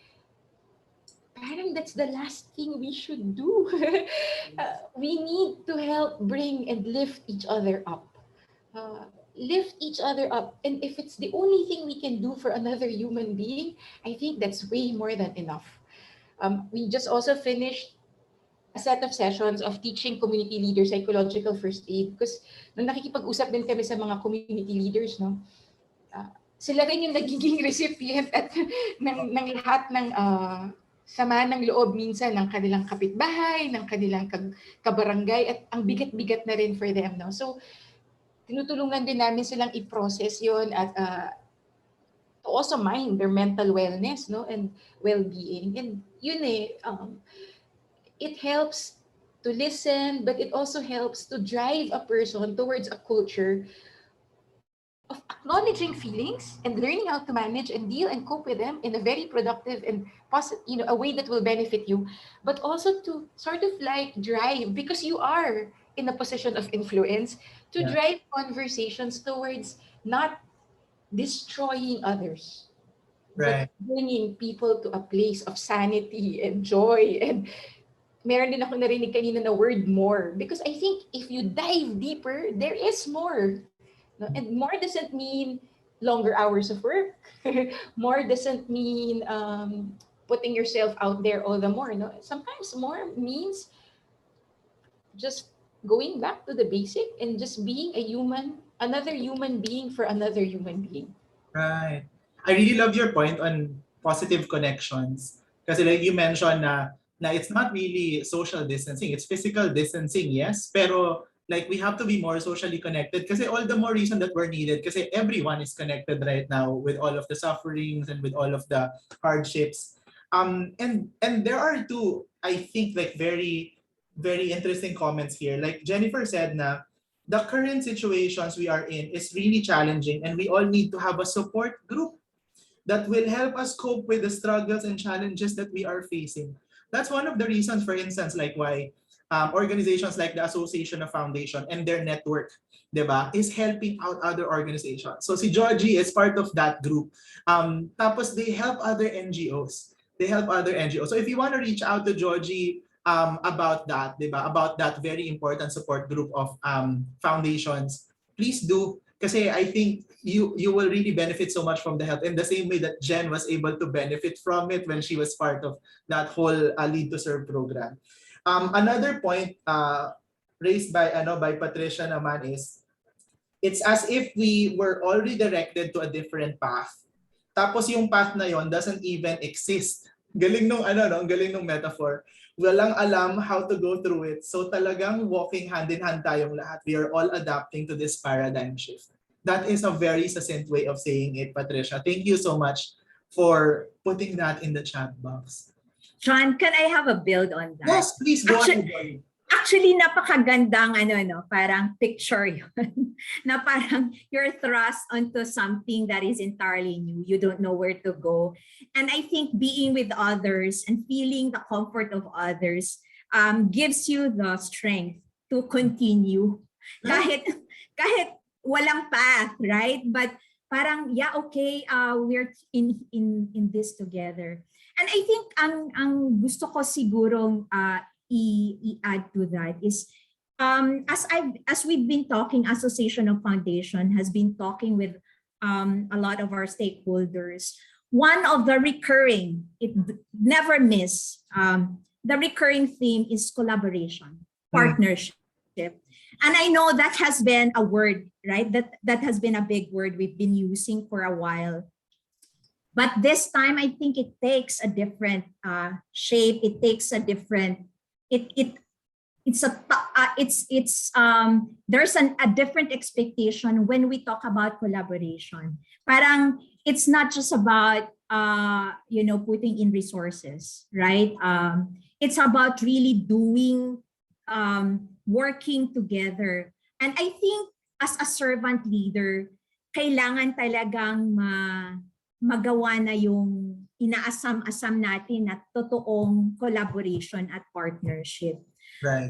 parang that's the last thing we should do. We need to help bring and lift each other up. Lift each other up. And if it's the only thing we can do for another human being, I think that's way more than enough. We just also finished a set of sessions of teaching community leaders psychological first aid, because nung nakikipag-usap din kami sa mga community leaders, no, sila rin yung nagiging recipient at ng lahat ng sama ng loob minsan ng kanilang kapitbahay, ng kanilang kabarangay, at ang bigat-bigat na rin for them. No? So, tinutulungan din namin silang i-process yon at to also mind their mental wellness, no, and well-being. And yun it helps to listen, but it also helps to drive a person towards a culture of acknowledging feelings and learning how to manage and deal and cope with them in a very productive and positive, a way that will benefit you, but also to sort of like drive, because you are in a position of influence, to drive conversations towards not destroying others, Right. but bringing people to a place of sanity and joy. And meron din ako narinig kanina na word more, because I think if you dive deeper, there is more. No? And more doesn't mean longer hours of work. More doesn't mean putting yourself out there all the more. No? Sometimes more means just going back to the basic and just being a human, another human being for another human being. Right. I really love your point on positive connections. Kasi like you mentioned na it's not really social distancing, it's physical distancing, yes, pero like we have to be more socially connected kasi all the more reason that we're needed kasi everyone is connected right now with all of the sufferings and with all of the hardships. And there are two, I think, like very interesting comments here. Like Jennifer said na the current situations we are in is really challenging and we all need to have a support group. that will help us cope with the struggles and challenges that we are facing. That's one of the reasons, for instance, like why organizations like the Association of Foundation and their network, diba, is helping out other organizations. So si Georgie is part of that group. Tapos they help other NGOs. They help other NGOs. So if you want to reach out to Georgie about that, diba, about that very important support group of foundations, please do. Kasi I think you will really benefit so much from the help in the same way that Jen was able to benefit from it when she was part of that whole Lead to Serve program. Another point raised by Patricia naman is, it's as if we were all redirected to a different path. Tapos yung path na yon doesn't even exist. Galing nung no, galing nung metaphor. Walang alam how to go through it. So talagang walking hand in hand tayong lahat. We are all adapting to this paradigm shift. That is a very succinct way of saying it, Patricia. Thank you so much for putting that in the chat box. John, can I have a build on that? Yes, please go ahead. Actually, napakagandang parang picture yun. Na parang you're thrust onto something that is entirely new. You don't know where to go. And I think being with others and feeling the comfort of others gives you the strength to continue. Kahit walang path, right? But parang, yeah, okay, we're in this together. And I think ang gusto ko sigurong i-add to that is as we've been talking, Association of Foundation has been talking with a lot of our stakeholders. One of the recurring, it never miss, the recurring theme is collaboration, partnership. And I know that has been a word, right? That has been a big word we've been using for a while. But this time, I think it takes a different shape. It takes a different. There's a different expectation when we talk about collaboration. Parang it's not just about putting in resources, right? It's about really doing, working together. And I think as a servant leader, kailangan talagang magawa na yung inaasam-asam natin na totoong collaboration at partnership. Right.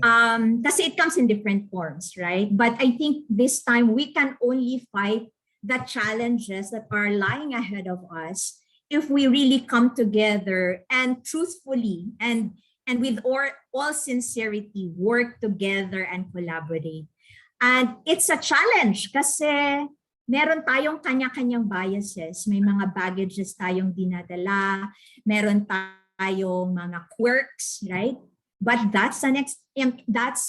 Kasi it comes in different forms, right? But I think this time we can only fight the challenges that are lying ahead of us if we really come together and truthfully and with all sincerity work together and collaborate. And it's a challenge kasi meron tayong kanya-kanyang biases. May mga baggages tayong dinadala. Meron tayong mga quirks, right? But that's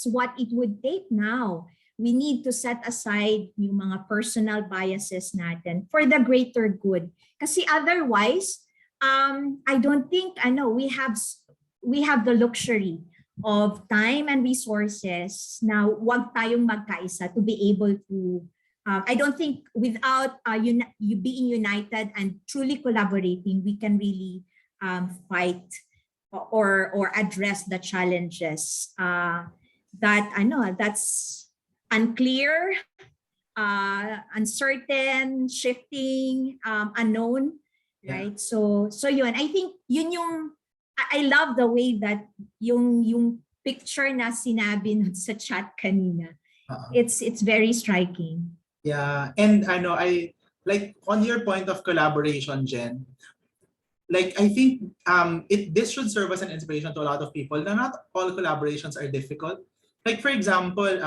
what it would take now. We need to set aside yung mga personal biases natin for the greater good. Kasi otherwise, I don't think we have the luxury of time and resources na wag tayong magkaisa to be able to I don't think without you being united and truly collaborating, we can really fight or address the challenges that I know that's unclear, uncertain, shifting, unknown, right? So yun, I think yun yung I love the way that yung picture na sinabi nun sa chat kanina. It's very striking. Yeah, and I like on your point of collaboration, Jen. Like I think this should serve as an inspiration to a lot of people. That not all collaborations are difficult. Like for example,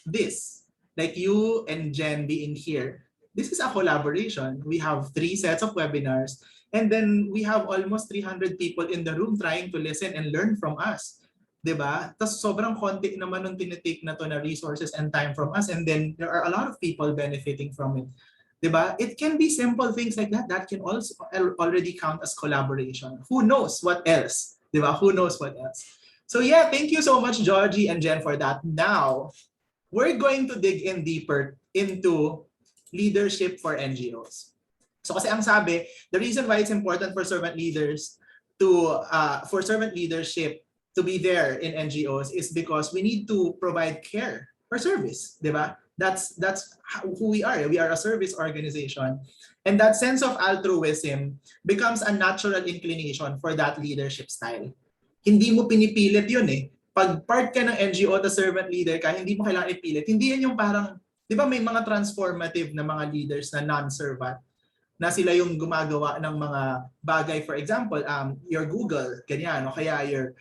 this, like you and Jen being here, this is a collaboration. We have 3 sets of webinars, and then we have almost 300 people in the room trying to listen and learn from us. Diba? Tapos sobrang konti naman nung tinitake na to na resources and time from us, and then there are a lot of people benefiting from it. Diba? It can be simple things like that that can also already count as collaboration. Who knows what else? Diba? Who knows what else? So yeah, thank you so much, Georgie and Jen, for that. Now, we're going to dig in deeper into leadership for NGOs. So kasi ang sabi, the reason why it's important for servant leaders for servant leadership to be there in NGOs is because we need to provide care or service, di ba? That's who we are. We are a service organization. And that sense of altruism becomes a natural inclination for that leadership style. Hindi mo pinipilit yun eh. Pag part ka ng NGO at servant leader ka, hindi mo kailangan ipilit. Hindi yan yung parang, di ba may mga transformative na mga leaders na non-servant na sila yung gumagawa ng mga bagay, for example, your Google, ganyan, o kaya your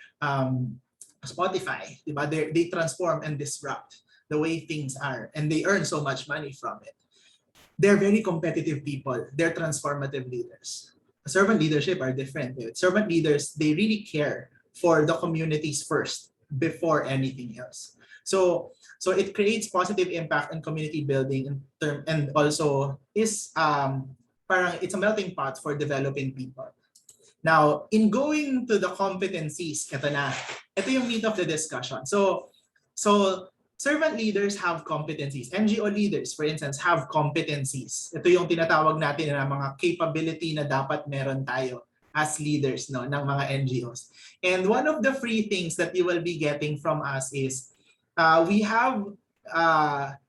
Spotify, di ba? They transform and disrupt the way things are, and they earn so much money from it. They're very competitive people. They're transformative leaders. Servant leadership are different. Servant leaders, they really care for the communities first before anything else. So it creates positive impact and community building and also is parang it's a melting pot for developing people. Now, in going to the competencies, ito yung meat of the discussion. So servant leaders have competencies. NGO leaders, for instance, have competencies. Ito yung tinatawag natin na mga capability na dapat meron tayo as leaders, no, ng mga NGOs. And one of the free things that you will be getting from us is we have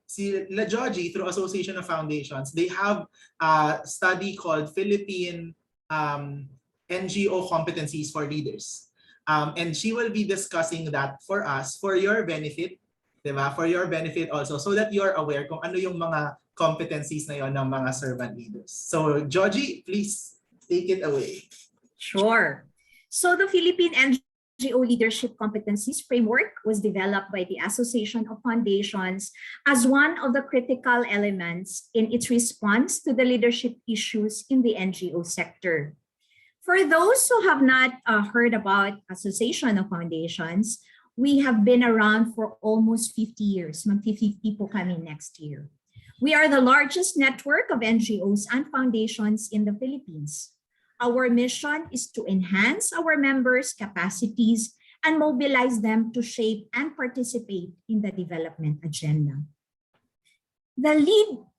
Georgie, through Association of Foundations, they have a study called Philippine NGO Competencies for Leaders. And she will be discussing that for us, for your benefit, diba? For your benefit also, so that you're aware kung ano yung mga competencies na yon ng mga servant leaders. So Georgie, please take it away. Sure. So the Philippine NGO Leadership Competencies Framework was developed by the Association of Foundations as one of the critical elements in its response to the leadership issues in the NGO sector. For those who have not heard about Association of Foundations, we have been around for almost 50 years. Mag-50 po kami next year. We are the largest network of NGOs and foundations in the Philippines. Our mission is to enhance our members' capacities and mobilize them to shape and participate in the development agenda. The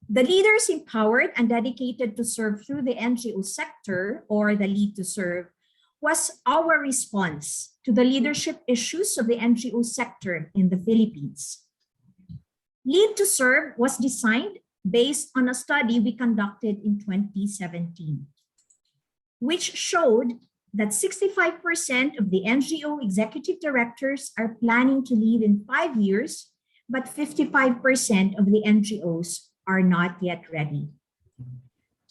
leaders empowered and dedicated to serve through the NGO sector, or the Lead to Serve, was our response to the leadership issues of the NGO sector in the Philippines. Lead to Serve was designed based on a study we conducted in 2017. Which showed that 65% of the NGO executive directors are planning to leave in 5 years, but 55% of the NGOs are not yet ready.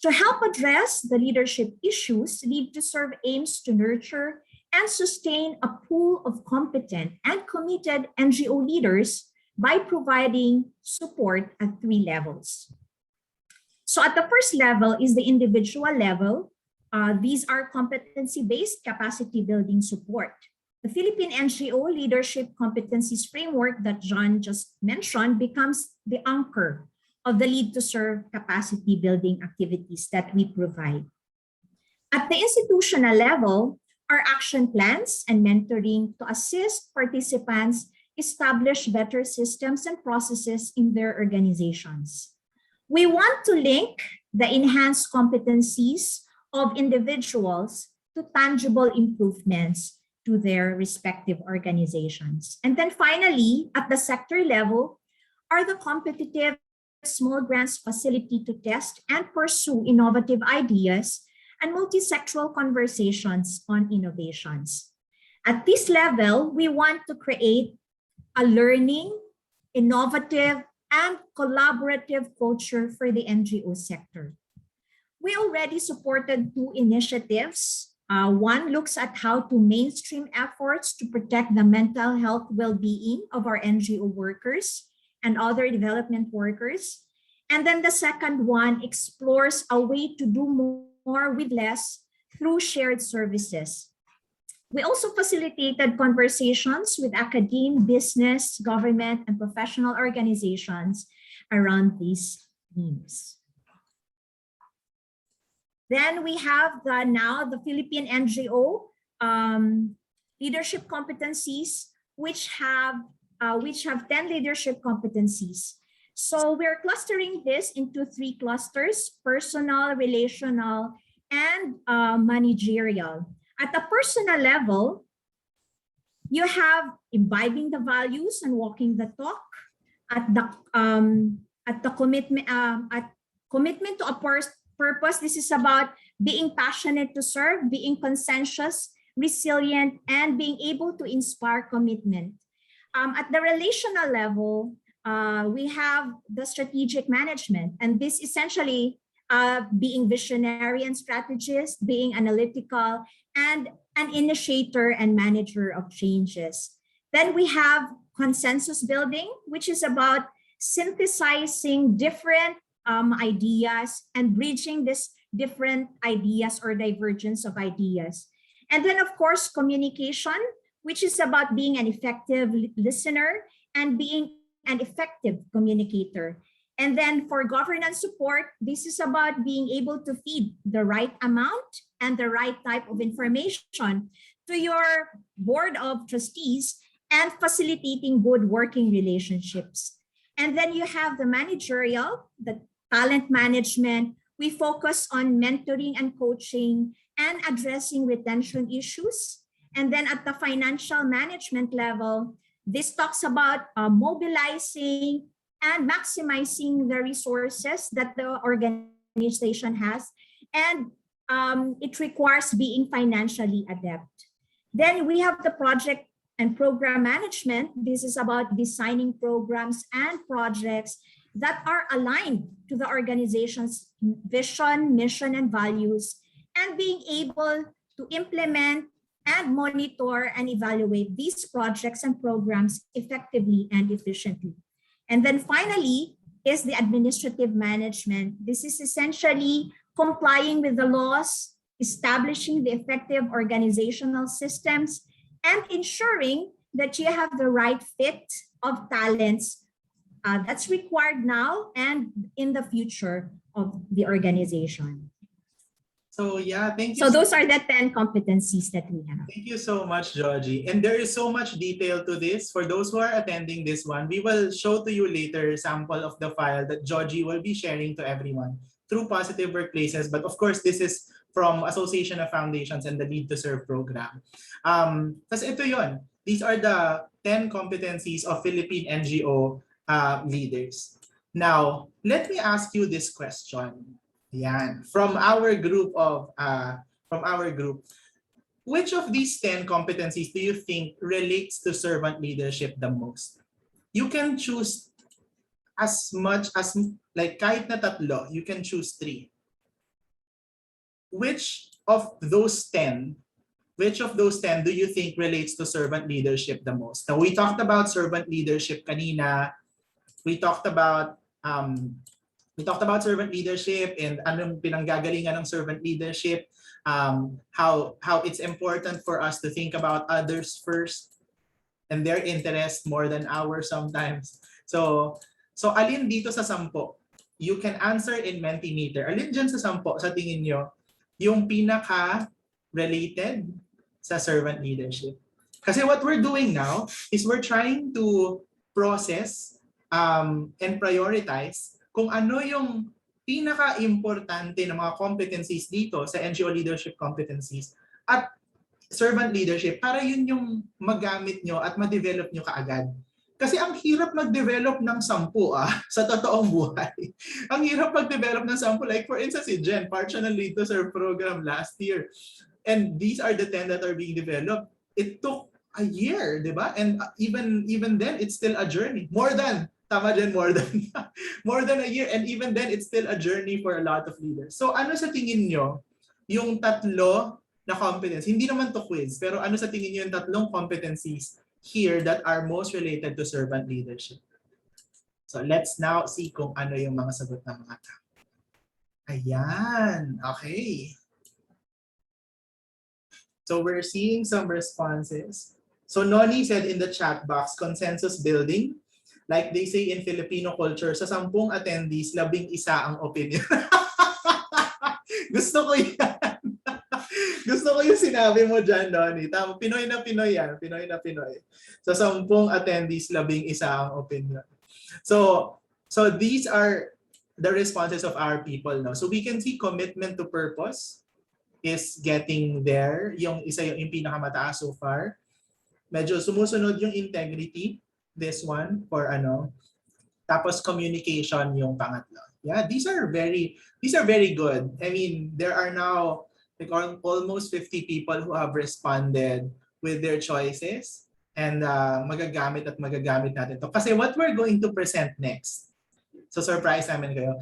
To help address the leadership issues, Lead to Serve aims to nurture and sustain a pool of competent and committed NGO leaders by providing support at 3 levels. So at the first level is the individual level. These are competency-based capacity building support. The Philippine NGO Leadership Competencies Framework that John just mentioned becomes the anchor of the Lead to Serve capacity building activities that we provide. At the institutional level, our action plans and mentoring to assist participants establish better systems and processes in their organizations. We want to link the enhanced competencies of individuals to tangible improvements to their respective organizations. And then finally, at the sector level, are the competitive small grants facility to test and pursue innovative ideas and multi-sectoral conversations on innovations. At this level, we want to create a learning, innovative, and collaborative culture for the NGO sector. We already supported 2 initiatives. One looks at how to mainstream efforts to protect the mental health well-being of our NGO workers and other development workers. And then the second one explores a way to do more with less through shared services. We also facilitated conversations with academia, business, government, and professional organizations around these themes. Then we have now the Philippine NGO leadership competencies, which have 10 leadership competencies. So we're clustering this into 3 clusters: personal, relational, and managerial. At the personal level, you have imbibing the values and walking the talk. at the commitment to a purpose. This is about being passionate to serve, being conscientious, resilient, and being able to inspire commitment. At the relational level, we have the strategic management, and this essentially being visionary and strategist, being analytical, and an initiator and manager of changes. Then we have consensus building, which is about synthesizing different ideas and bridging these different ideas or divergence of ideas. And then, of course, communication, which is about being an effective listener and being an effective communicator. And then for governance support, this is about being able to feed the right amount and the right type of information to your board of trustees and facilitating good working relationships. And then you have the managerial, the talent management. We focus on mentoring and coaching and addressing retention issues. And then at the financial management level, this talks about mobilizing and maximizing the resources that the organization has. And it requires being financially adept. Then we have the project and program management. This is about designing programs and projects that are aligned to the organization's vision, mission, and values, and being able to implement and monitor and evaluate these projects and programs effectively and efficiently. And then finally is the administrative management. This is essentially complying with the laws, establishing the effective organizational systems, and ensuring that you have the right fit of talents that's required now and in the future of the organization. So yeah, thank you. So those are the 10 competencies that we have. Thank you so much, Georgie. And there is so much detail to this. For those who are attending this one, we will show to you later sample of the file that Georgie will be sharing to everyone through Positive Workplaces. But of course, this is from Association of Foundations and the Lead to Serve program. Kasi ito yun. These are the 10 competencies of Philippine NGO leaders. Now, let me ask you this question. Yan. From our group, which of these 10 competencies do you think relates to servant leadership the most? You can choose as much as, like kahit na tatlo, you can choose 3. Which of those 10 do you think relates to servant leadership the most? Now, we talked about servant leadership kanina. We talked about servant leadership and anong pinanggagalingan ng servant leadership, how it's important for us to think about others first and their interest more than ours sometimes. So alin dito sa 10? You can answer in Mentimeter. Alin dyan sa 10 sa tingin nyo yung pinaka-related sa servant leadership? Kasi what we're doing now is we're trying to process and prioritize kung ano yung pinaka-importante ng mga competencies dito sa NGO leadership competencies at servant leadership para yun yung magamit nyo at ma-develop nyo kaagad. Kasi ang hirap mag-develop ng 10 sa totoong buhay. Ang hirap mag-develop ng 10. Like for instance, si Jen, part siya ng Lead to Serve program last year. And these are the 10 that are being developed. It took a year, di ba? And even then, it's still a journey. More than a year, and even then it's still a journey for a lot of leaders. So ano sa tingin nyo yung 3 na competence? Hindi naman to quiz, pero ano sa tingin nyo yung 3 competencies here that are most related to servant leadership? So let's now see kung ano yung mga sagot ng mga tao. Ayan, okay. So we're seeing some responses. So Noni said in the chat box, consensus building. Like they say in Filipino culture, sa 10 attendees, 11 ang opinion. Gusto ko yan. Gusto ko yung sinabi mo dyan, Donnie. Tama, Pinoy na Pinoy yan. Pinoy na Pinoy. Sa 10 attendees, 11 ang opinion. So these are the responses of our people. No? So we can see commitment to purpose is getting there. Yung isa yung pinakamataas so far. Medyo sumusunod yung integrity. This one for Tapos communication yung pangatlo. Yeah, these are very good. I mean, there are now like almost 50 people who have responded with their choices, and magagamit natin to. Kasi what we're going to present next, so surprise namin kayo.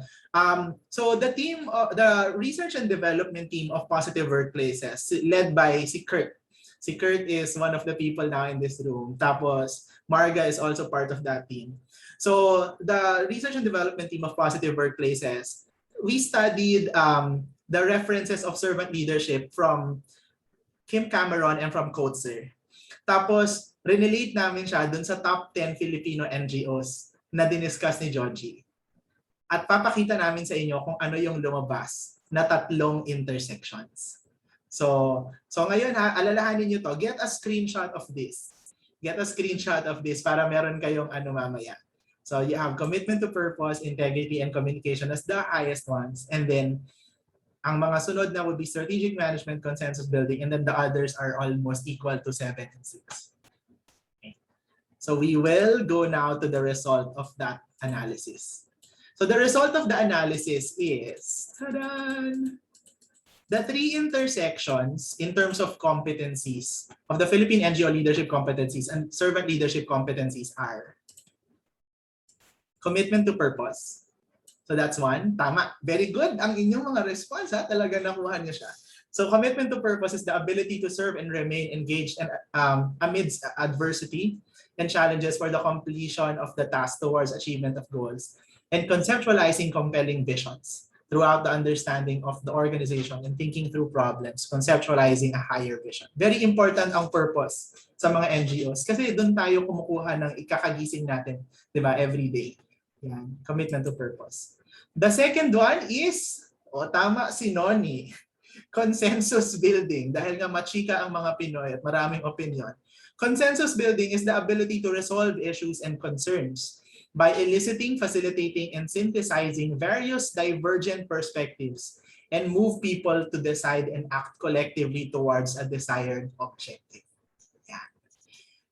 So the team, the research and development team of Positive Workplaces, led by si Kurt. Si Kurt is one of the people now in this room. Tapos Marga is also part of that team. So the research and development team of Positive Workplaces, we studied the references of servant leadership from Kim Cameron and from Coatzer. Tapos relate namin siya dun sa top 10 Filipino NGOs na diniscuss ni Georgie. At papakita namin sa inyo kung ano yung lumabas na 3 intersections. So ngayon ha, alalahanin niyo to. Get a screenshot of this. Get a screenshot of this para meron kayong ano mamaya. So you have commitment to purpose, integrity, and communication as the highest ones. And then ang mga sunod na would be strategic management, consensus building, and then the others are almost equal to 7 and 6. Okay. So we will go now to the result of that analysis. So the result of the analysis is, ta-da! The 3 intersections in terms of competencies of the Philippine NGO leadership competencies and servant leadership competencies are commitment to purpose. So that's one. Tama. Very good. Ang inyong mga response, ha? Talaga nakuha niyo siya. So commitment to purpose is the ability to serve and remain engaged and amidst adversity and challenges for the completion of the task towards achievement of goals, and conceptualizing compelling visions throughout the understanding of the organization and thinking through problems, conceptualizing a higher vision. Very important ang purpose sa mga NGOs kasi doon tayo kumukuha ng ikakagising natin, di ba, every day. Yan, commitment to purpose. The second one is, tama si Noni, consensus building. Dahil nga machika ang mga Pinoy at maraming opinion. Consensus building is the ability to resolve issues and concerns by eliciting, facilitating, and synthesizing various divergent perspectives and move people to decide and act collectively towards a desired objective. Yeah.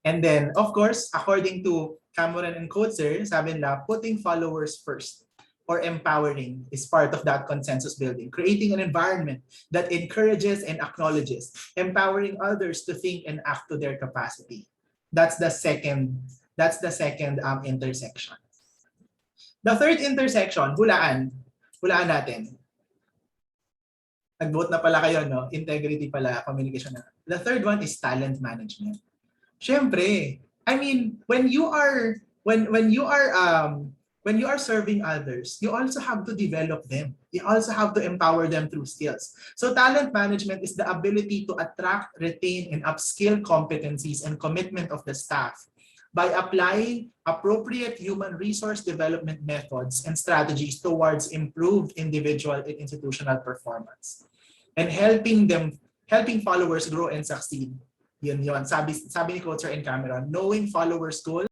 And then, of course, according to Cameron and Coatzer, sabi nila, putting followers first or empowering is part of that consensus building. Creating an environment that encourages and acknowledges, empowering others to think and act to their capacity. That's the second intersection. The third intersection, hulaan natin. Nag-vote na pala kayo, no? Integrity pala, communication na. The third one is talent management. Siyempre, I mean, when you are serving others, you also have to develop them. You also have to empower them through skills. So talent management is the ability to attract, retain, and upskill competencies and commitment of the staff by applying appropriate human resource development methods and strategies towards improved individual and institutional performance. And helping followers grow and succeed. Yun. Sabi ni Coatzer and Cameron, knowing followers' goals